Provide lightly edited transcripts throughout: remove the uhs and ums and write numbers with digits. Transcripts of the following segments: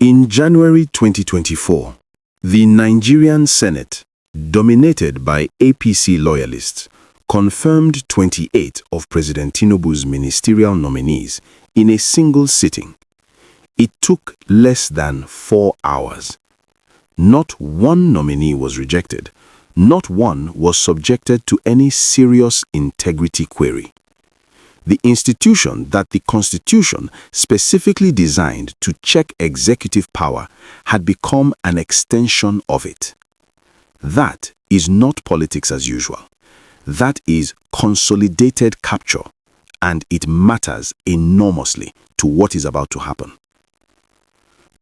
In January 2024, the Nigerian Senate, dominated by APC loyalists, confirmed 28 of President Tinubu's ministerial nominees in a single sitting. It took less than 4 hours. Not one nominee was rejected. Not one was subjected to any serious integrity query. The institution that the Constitution specifically designed to check executive power had become an extension of it. That is not politics as usual. That is consolidated capture, and it matters enormously to what is about to happen.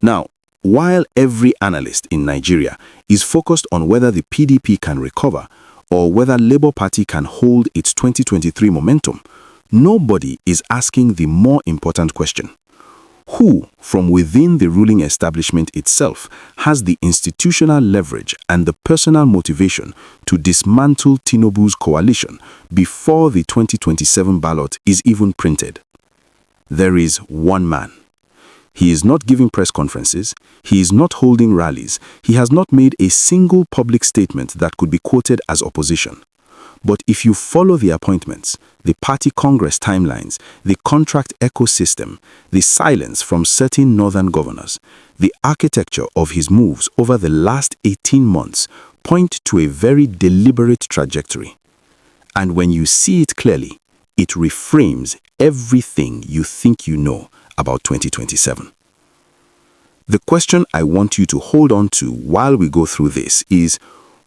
Now, while every analyst in Nigeria is focused on whether the PDP can recover or whether Labour Party can hold its 2023 momentum, nobody is asking the more important question. Who, from within the ruling establishment itself, has the institutional leverage and the personal motivation to dismantle Tinubu's coalition before the 2027 ballot is even printed? There is one man. He is not giving press conferences, he is not holding rallies, he has not made a single public statement that could be quoted as opposition. But if you follow the appointments, the party congress timelines, the contract ecosystem, the silence from certain northern governors, the architecture of his moves over the last 18 months point to a very deliberate trajectory. And when you see it clearly, it reframes everything you think you know about 2027. The question I want you to hold on to while we go through this is,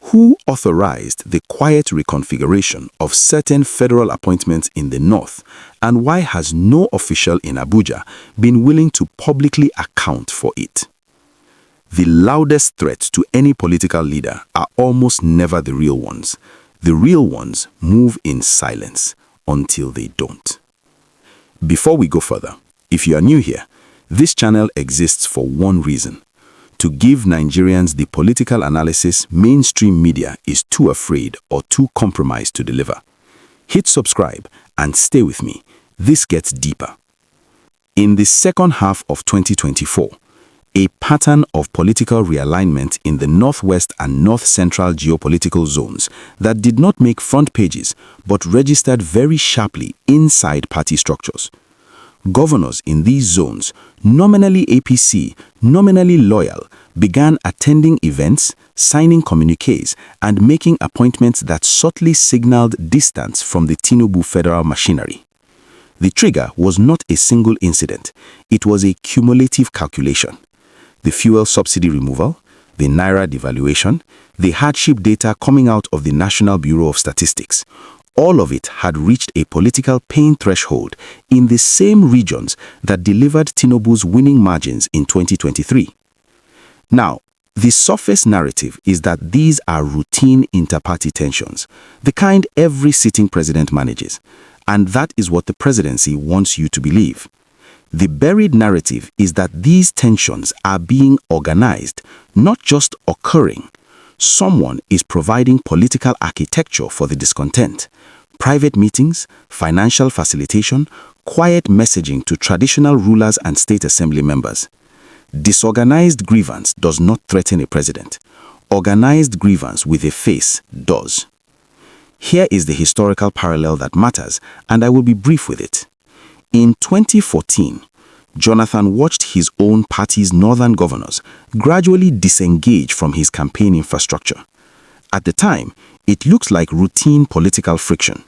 who authorized the quiet reconfiguration of certain federal appointments in the north, and why has no official in Abuja been willing to publicly account for it? The loudest threats to any political leader are almost never the real ones. The real ones move in silence until they don't. Before we go further, if you are new here, this channel exists for one reason: to give Nigerians the political analysis mainstream media is too afraid or too compromised to deliver. Hit subscribe and stay with me. This gets deeper. In the second half of 2024, a pattern of political realignment in the northwest and north-central geopolitical zones that did not make front pages but registered very sharply inside party structures. Governors in these zones, nominally APC, nominally loyal, began attending events, signing communiques, and making appointments that subtly signaled distance from the Tinubu federal machinery. The trigger was not a single incident. It was a cumulative calculation. The fuel subsidy removal, the naira devaluation, the hardship data coming out of the National Bureau of Statistics, all of it had reached a political pain threshold in the same regions that delivered Tinubu's winning margins in 2023. Now, the surface narrative is that these are routine inter-party tensions, the kind every sitting president manages, and that is what the presidency wants you to believe. The buried narrative is that these tensions are being organized, not just occurring. Someone is providing political architecture for the discontent. Private meetings, financial facilitation, quiet messaging to traditional rulers and state assembly members. Disorganized grievance does not threaten a president. Organized grievance with a face does. Here is the historical parallel that matters, and I will be brief with it. In 2014, Jonathan watched his own party's northern governors gradually disengage from his campaign infrastructure. At the time, it looked like routine political friction.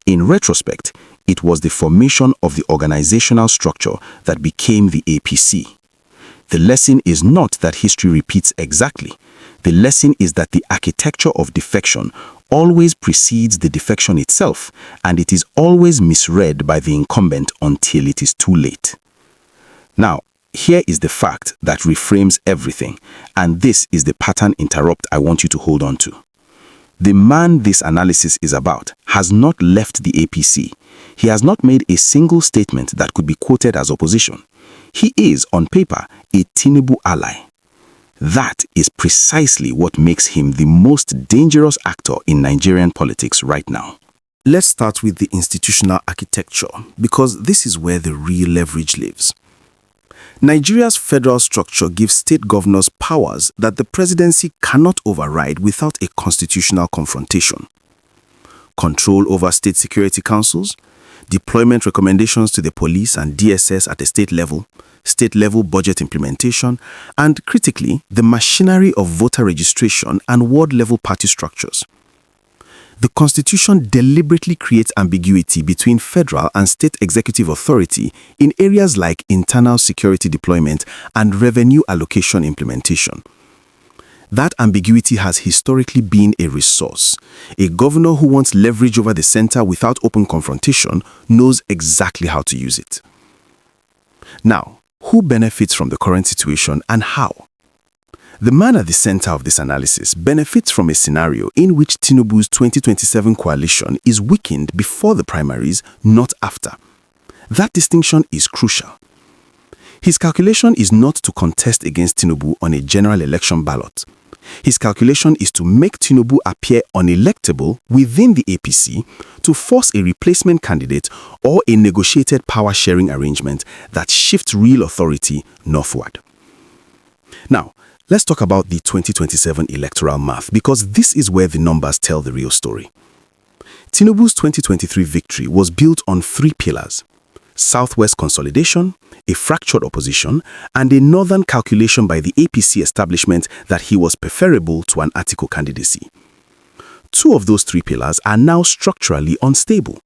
In retrospect, it was the formation of the organizational structure that became the APC. The lesson is not that history repeats exactly. The lesson is that the architecture of defection always precedes the defection itself, and it is always misread by the incumbent until it is too late. Now, here is the fact that reframes everything, and this is the pattern interrupt I want you to hold on to. The man this analysis is about has not left the APC. He has not made a single statement that could be quoted as opposition. He is, on paper, a Tinubu ally. That is precisely what makes him the most dangerous actor in Nigerian politics right now. Let's start with the institutional architecture, because this is where the real leverage lives. Nigeria's federal structure gives state governors powers that the presidency cannot override without a constitutional confrontation. Control over state security councils, deployment recommendations to the police and DSS at a state-level budget implementation, and critically, the machinery of voter registration and ward-level party structures. The Constitution deliberately creates ambiguity between federal and state executive authority in areas like internal security deployment and revenue allocation implementation. That ambiguity has historically been a resource. A governor who wants leverage over the center without open confrontation knows exactly how to use it. Now, who benefits from the current situation and how? The man at the center of this analysis benefits from a scenario in which Tinubu's 2027 coalition is weakened before the primaries, not after. That distinction is crucial. His calculation is not to contest against Tinubu on a general election ballot. His calculation is to make Tinubu appear unelectable within the APC to force a replacement candidate or a negotiated power-sharing arrangement that shifts real authority northward. Now, let's talk about the 2027 electoral math, because this is where the numbers tell the real story. Tinubu's 2023 victory was built on three pillars: Southwest consolidation, a fractured opposition, and a northern calculation by the APC establishment that he was preferable to an Atiku candidacy. Two of those three pillars are now structurally unstable.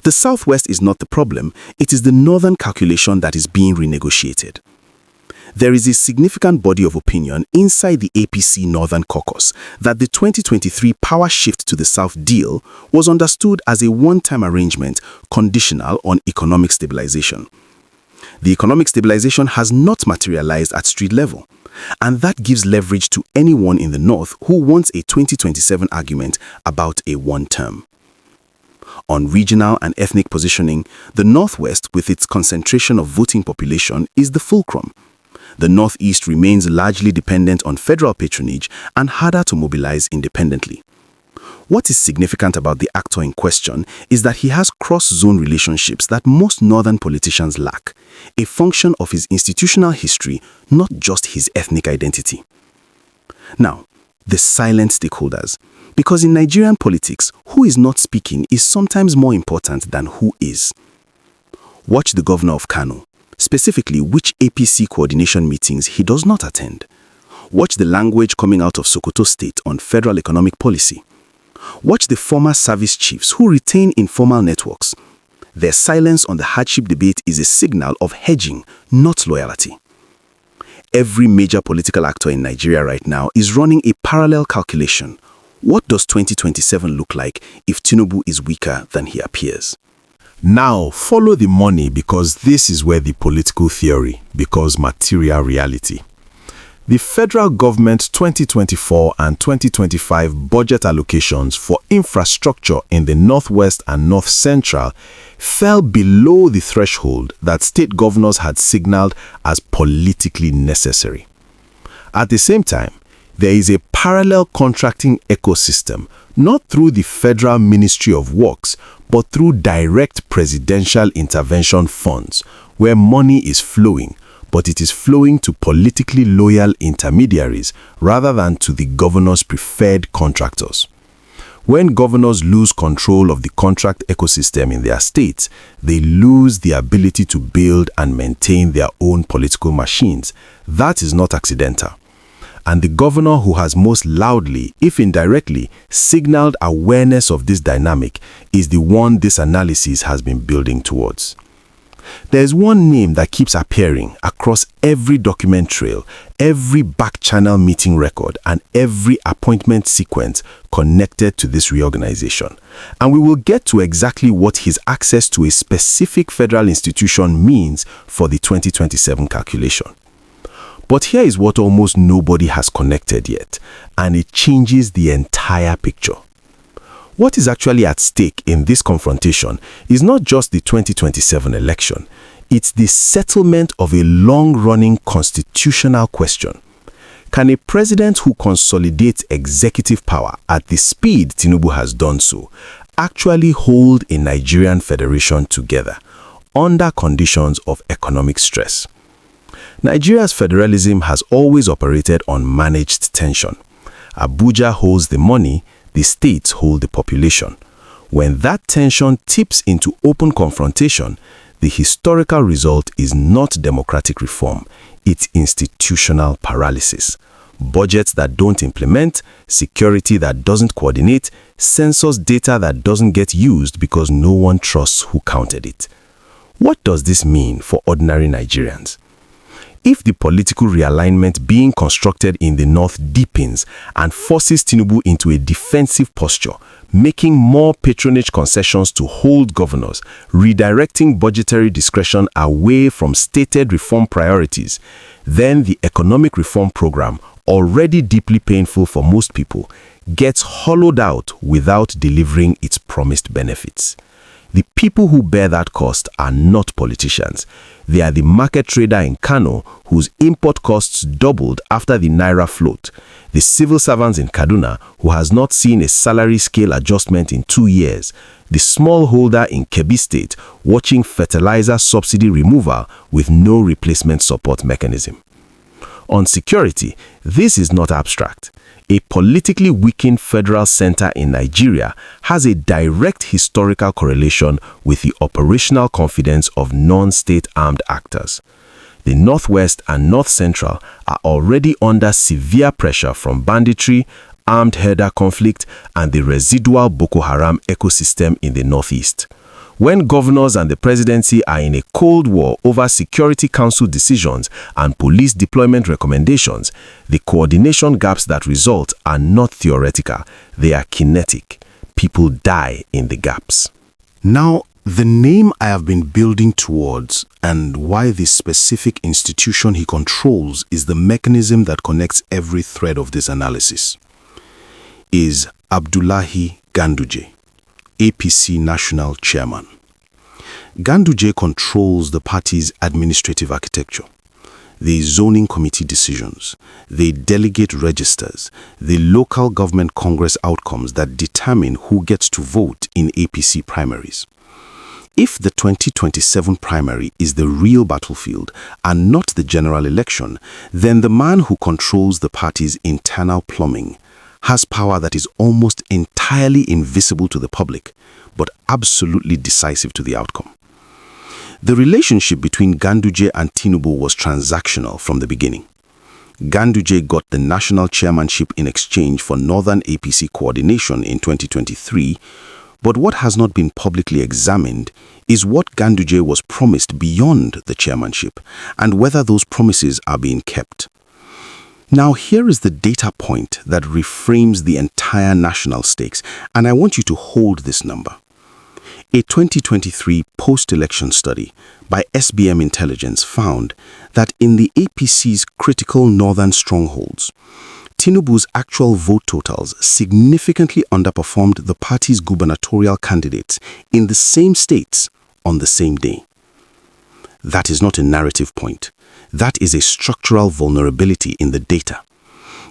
The Southwest is not the problem, it is the northern calculation that is being renegotiated. There is a significant body of opinion inside the APC Northern Caucus that the 2023 power shift to the South deal was understood as a one-time arrangement conditional on economic stabilization. The economic stabilization has not materialized at street level, and that gives leverage to anyone in the North who wants a 2027 argument about a one-term. On regional and ethnic positioning, the Northwest, with its concentration of voting population, is the fulcrum. The Northeast remains largely dependent on federal patronage and harder to mobilize independently. What is significant about the actor in question is that he has cross-zone relationships that most northern politicians lack, a function of his institutional history, not just his ethnic identity. Now, the silent stakeholders. Because in Nigerian politics, who is not speaking is sometimes more important than who is. Watch the governor of Kano. Specifically, which APC coordination meetings he does not attend. Watch the language coming out of Sokoto State on federal economic policy. Watch the former service chiefs who retain informal networks. Their silence on the hardship debate is a signal of hedging, not loyalty. Every major political actor in Nigeria right now is running a parallel calculation. What does 2027 look like if Tinubu is weaker than he appears? Now, follow the money, because this is where the political theory becomes material reality. The federal government 2024 and 2025 budget allocations for infrastructure in the Northwest and North Central fell below the threshold that state governors had signaled as politically necessary. At the same time, there is a parallel contracting ecosystem, not through the Federal Ministry of Works, but through direct presidential intervention funds, where money is flowing, but it is flowing to politically loyal intermediaries rather than to the governor's preferred contractors. When governors lose control of the contract ecosystem in their states, they lose the ability to build and maintain their own political machines. That is not accidental. And the governor who has most loudly, if indirectly, signaled awareness of this dynamic is the one this analysis has been building towards. There's one name that keeps appearing across every document trail, every back-channel meeting record, and every appointment sequence connected to this reorganization. And we will get to exactly what his access to a specific federal institution means for the 2027 calculation. But here is what almost nobody has connected yet, and it changes the entire picture. What is actually at stake in this confrontation is not just the 2027 election, it's the settlement of a long-running constitutional question. Can a president who consolidates executive power at the speed Tinubu has done so actually hold a Nigerian federation together under conditions of economic stress? Nigeria's federalism has always operated on managed tension. Abuja holds the money, the states hold the population. When that tension tips into open confrontation, the historical result is not democratic reform, it's institutional paralysis. Budgets that don't implement, security that doesn't coordinate, census data that doesn't get used because no one trusts who counted it. What does this mean for ordinary Nigerians? If the political realignment being constructed in the north deepens and forces Tinubu into a defensive posture, making more patronage concessions to hold governors, redirecting budgetary discretion away from stated reform priorities, then the economic reform program, already deeply painful for most people, gets hollowed out without delivering its promised benefits. The people who bear that cost are not politicians. They are the market trader in Kano whose import costs doubled after the Naira float, the civil servants in Kaduna who has not seen a salary scale adjustment in 2 years, the smallholder in Kebbi State watching fertilizer subsidy removal with no replacement support mechanism. On security, this is not abstract. A politically weakened federal center in Nigeria has a direct historical correlation with the operational confidence of non-state armed actors. The Northwest and North Central are already under severe pressure from banditry, armed herder conflict, and the residual Boko Haram ecosystem in the Northeast. When governors and the presidency are in a cold war over Security Council decisions and police deployment recommendations, the coordination gaps that result are not theoretical, they are kinetic. People die in the gaps. Now, the name I have been building towards and why this specific institution he controls is the mechanism that connects every thread of this analysis is Abdullahi Ganduje, APC National Chairman. Ganduje controls the party's administrative architecture, the zoning committee decisions, the delegate registers, the local government congress outcomes that determine who gets to vote in APC primaries. If the 2027 primary is the real battlefield and not the general election, then the man who controls the party's internal plumbing has power that is almost entirely invisible to the public, but absolutely decisive to the outcome. The relationship between Ganduje and Tinubu was transactional from the beginning. Ganduje got the national chairmanship in exchange for Northern APC coordination in 2023, but what has not been publicly examined is what Ganduje was promised beyond the chairmanship and whether those promises are being kept. Now, here is the data point that reframes the entire national stakes, and I want you to hold this number. A 2023 post-election study by SBM Intelligence found that in the APC's critical northern strongholds, Tinubu's actual vote totals significantly underperformed the party's gubernatorial candidates in the same states on the same day. That is not a narrative point. That is a structural vulnerability in the data.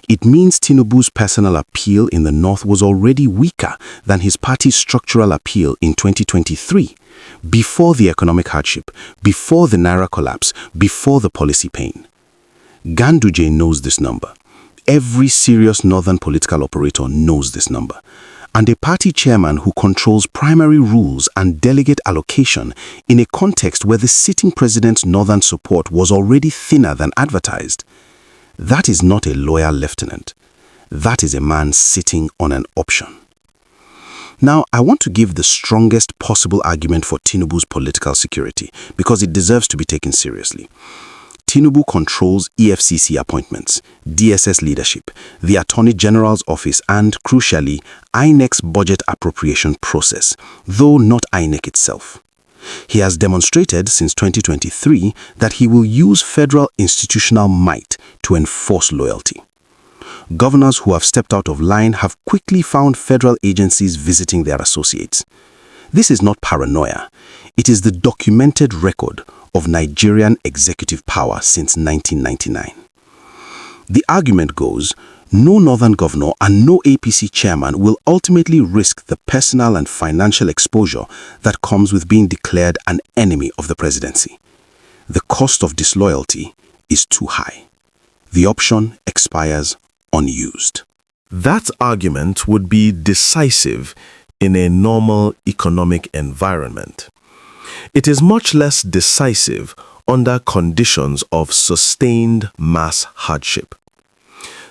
It means Tinubu's personal appeal in the north was already weaker than his party's structural appeal in 2023, before the economic hardship, before the Naira collapse, before the policy pain. Ganduje knows this number. Every serious northern political operator knows this number. And a party chairman who controls primary rules and delegate allocation in a context where the sitting president's northern support was already thinner than advertised. That is not a loyal lieutenant. That is a man sitting on an option. Now, I want to give the strongest possible argument for Tinubu's political security because it deserves to be taken seriously. Tinubu controls EFCC appointments, DSS leadership, the Attorney General's office, and, crucially, INEC's budget appropriation process, though not INEC itself. He has demonstrated since 2023 that he will use federal institutional might to enforce loyalty. Governors who have stepped out of line have quickly found federal agencies visiting their associates. This is not paranoia. It is the documented record of Nigerian executive power since 1999. The argument goes, no northern governor and no APC chairman will ultimately risk the personal and financial exposure that comes with being declared an enemy of the presidency. The cost of disloyalty is too high. The option expires unused. That argument would be decisive in a normal economic environment. It is much less decisive under conditions of sustained mass hardship.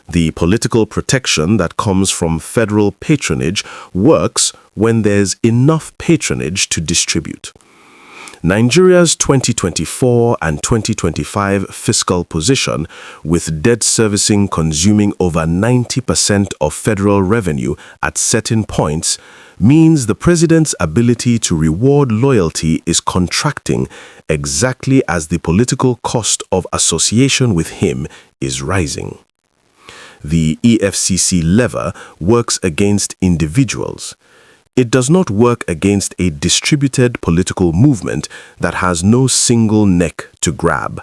The political protection that comes from federal patronage works when there's enough patronage to distribute. Nigeria's 2024 and 2025 fiscal position, with debt servicing consuming over 90% of federal revenue at certain points, means the president's ability to reward loyalty is contracting exactly as the political cost of association with him is rising. The EFCC lever works against individuals. It does not work against a distributed political movement that has no single neck to grab.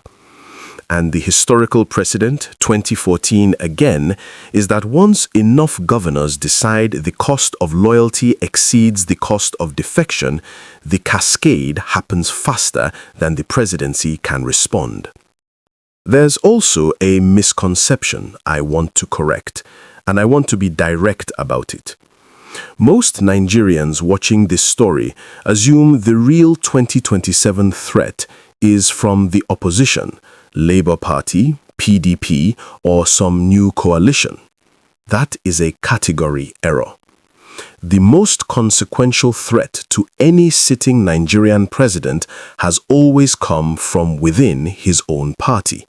And the historical precedent, 2014 again, is that once enough governors decide the cost of loyalty exceeds the cost of defection, the cascade happens faster than the presidency can respond. There's also a misconception I want to correct, and I want to be direct about it. Most Nigerians watching this story assume the real 2027 threat is from the opposition, Labour Party, PDP, or some new coalition. That is a category error. The most consequential threat to any sitting Nigerian president has always come from within his own party.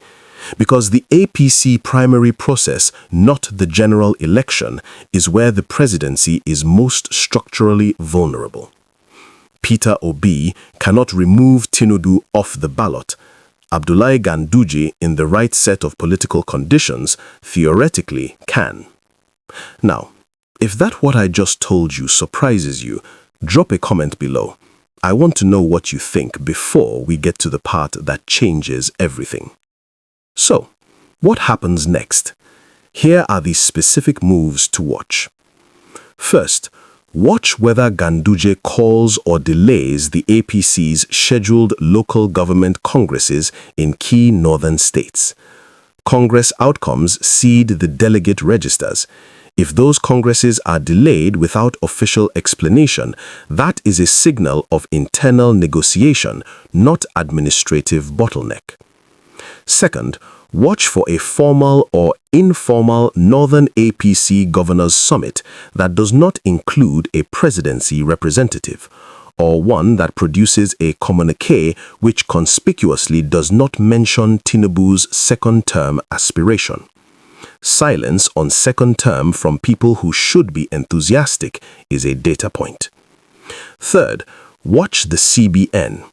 Because the APC primary process, not the general election, is where the presidency is most structurally vulnerable. Peter Obi cannot remove Tinubu off the ballot. Abdullahi Ganduje, in the right set of political conditions, theoretically can. Now, if that what I just told you surprises you, drop a comment below. I want to know what you think before we get to the part that changes everything. So, what happens next? Here are the specific moves to watch. First, watch whether Ganduje calls or delays the APC's scheduled local government congresses in key northern states. Congress outcomes seed the delegate registers. If those congresses are delayed without official explanation, that is a signal of internal negotiation, not administrative bottleneck. Second, watch for a formal or informal Northern APC Governors Summit that does not include a presidency representative, or one that produces a communiqué which conspicuously does not mention Tinubu's second-term aspiration. Silence on second term from people who should be enthusiastic is a data point. Third, watch the CBN.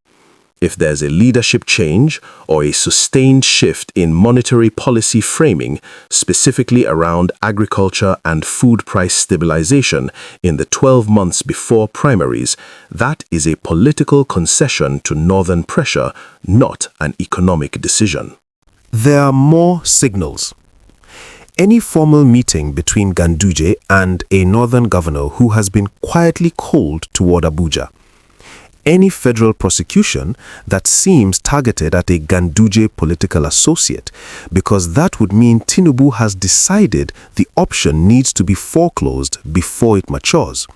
If there's a leadership change or a sustained shift in monetary policy framing, specifically around agriculture and food price stabilization in the 12 months before primaries, that is a political concession to northern pressure, not an economic decision. There are more signals. Any formal meeting between Ganduje and a northern governor who has been quietly cold toward Abuja. Any federal prosecution that seems targeted at a Ganduje political associate, because that would mean Tinubu has decided the option needs to be foreclosed before it matures.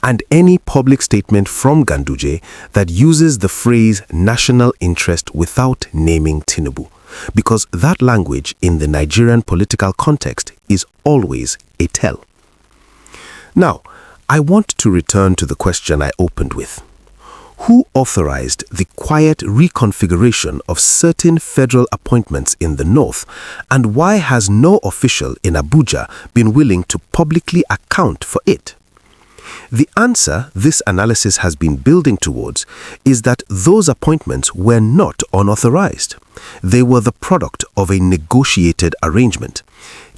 And any public statement from Ganduje that uses the phrase national interest without naming Tinubu, because that language in the Nigerian political context is always a tell. Now, I want to return to the question I opened with. Who authorized the quiet reconfiguration of certain federal appointments in the north, and why has no official in Abuja been willing to publicly account for it? The answer this analysis has been building towards is that those appointments were not unauthorized. They were the product of a negotiated arrangement.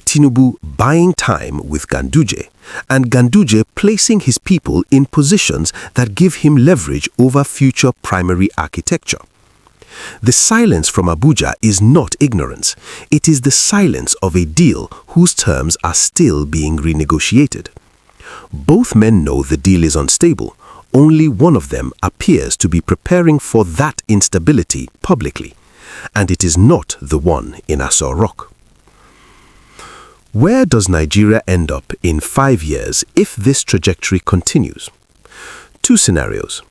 Tinubu buying time with Ganduje, and Ganduje placing his people in positions that give him leverage over future primary architecture. The silence from Abuja is not ignorance. It is the silence of a deal whose terms are still being renegotiated. Both men know the deal is unstable. Only one of them appears to be preparing for that instability publicly. and it is not the one in Aso Rock. Where does Nigeria end up in 5 years if this trajectory continues? 2 scenarios.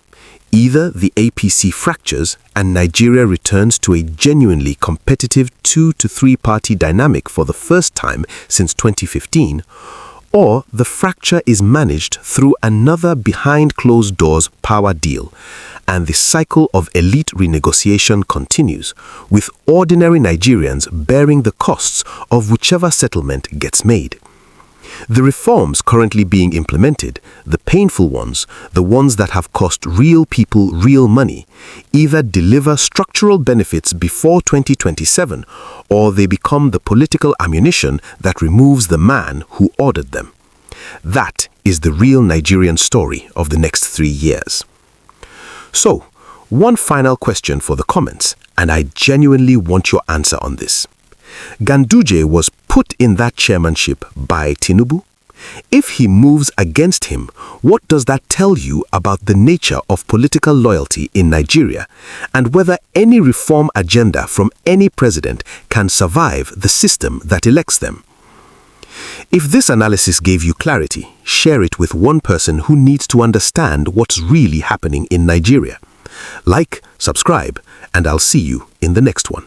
Either the APC fractures and Nigeria returns to a genuinely competitive 2 to 3 party dynamic for the first time since 2015, or the fracture is managed through another behind closed doors power deal, and the cycle of elite renegotiation continues, with ordinary Nigerians bearing the costs of whichever settlement gets made. The reforms currently being implemented, the painful ones, the ones that have cost real people real money, either deliver structural benefits before 2027 or they become the political ammunition that removes the man who ordered them. That is the real Nigerian story of the next 3 years. So, one final question for the comments, and I genuinely want your answer on this. Ganduje was put in that chairmanship by Tinubu. If he moves against him, what does that tell you about the nature of political loyalty in Nigeria, and whether any reform agenda from any president can survive the system that elects them? If this analysis gave you clarity, share it with one person who needs to understand what's really happening in Nigeria. Like, subscribe, and I'll see you in the next one.